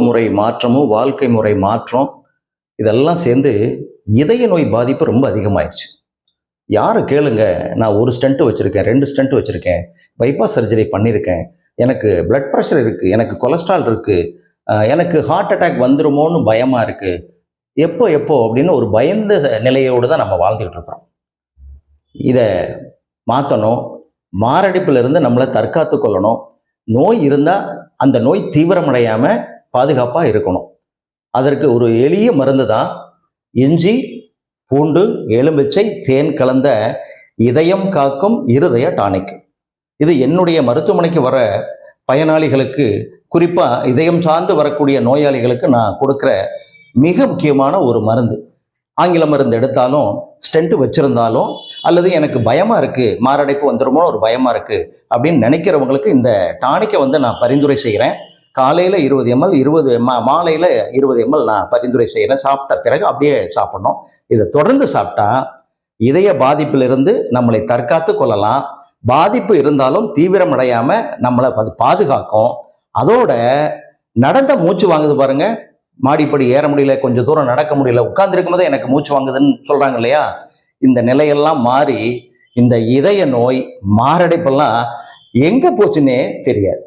முறை மாற்றமும் வாழ்க்கை முறை மாற்றம் இதெல்லாம் சேர்ந்து இதய நோய் பாதிப்பு ரொம்ப அதிகமாயிடுச்சு. யாரை கேளுங்க, நான் ஒரு ஸ்டண்ட் வச்சுருக்கேன், 2 ஸ்டண்ட் வச்சுருக்கேன், பைபாஸ் சர்ஜரி பண்ணியிருக்கேன், எனக்கு பிளட் ப்ரெஷர் இருக்குது, எனக்கு கொலஸ்ட்ரால் இருக்குது, எனக்கு ஹார்ட் அட்டாக் வந்துருமோன்னு பயமாக இருக்குது, எப்போ அப்படின்னு ஒரு பயந்த நிலையோடு தான் நம்ம வாழ்ந்துக்கிட்டு இருக்கிறோம். இதை மாற்றணும். மாரடைப்பிலிருந்து நம்மளை தற்காத்து கொள்ளணும். நோய் இருந்தால் அந்த நோய் தீவிரமடையாமல் பாதுகாப்பாக இருக்கணும். அதற்கு ஒரு எளிய மருந்து தான் இஞ்சி, பூண்டு, எலுமிச்சை, தேன் கலந்த இதயம் காக்கும் இருதய டானிக். இது என்னுடைய மருத்துவமனைக்கு வர பயனாளிகளுக்கு, குறிப்பாக இதயம் சார்ந்து வரக்கூடிய நோயாளிகளுக்கு நான் கொடுக்குற மிக முக்கியமான ஒரு மருந்து. ஆங்கில மருந்து எடுத்தாலும், ஸ்டென்ட் வச்சுருந்தாலும், அல்லது எனக்கு பயமாக இருக்குது, மாரடைப்பு வந்துருமோ ஒரு பயமாக இருக்குது அப்படின்னு நினைக்கிறவங்களுக்கு இந்த டானிக்கை நான் பரிந்துரை செய்கிறேன். காலையில் 20 ml, மாலையில் 20 ml நான் பரிந்துரை செய்கிறேன். சாப்பிட்ட பிறகு அப்படியே சாப்பிட்ணும். இதை தொடர்ந்து சாப்பிட்டா இதய பாதிப்பிலிருந்து நம்மளை தற்காத்து கொள்ளலாம். பாதிப்பு இருந்தாலும் தீவிரமடையாமல் நம்மளை அது பாதுகாக்கும். அதோட நடந்த மூச்சு வாங்குது பாருங்க, மாடிப்படி ஏற முடியல, கொஞ்சம் தூரம் நடக்க முடியல, உட்கார்ந்துருக்கும் போதே எனக்கு மூச்சு வாங்குதுன்னு சொல்கிறாங்க இல்லையா, இந்த நிலையெல்லாம் மாறி இந்த இதய நோய், மாரடைப்பெல்லாம் எங்கே போச்சுன்னே தெரியாது.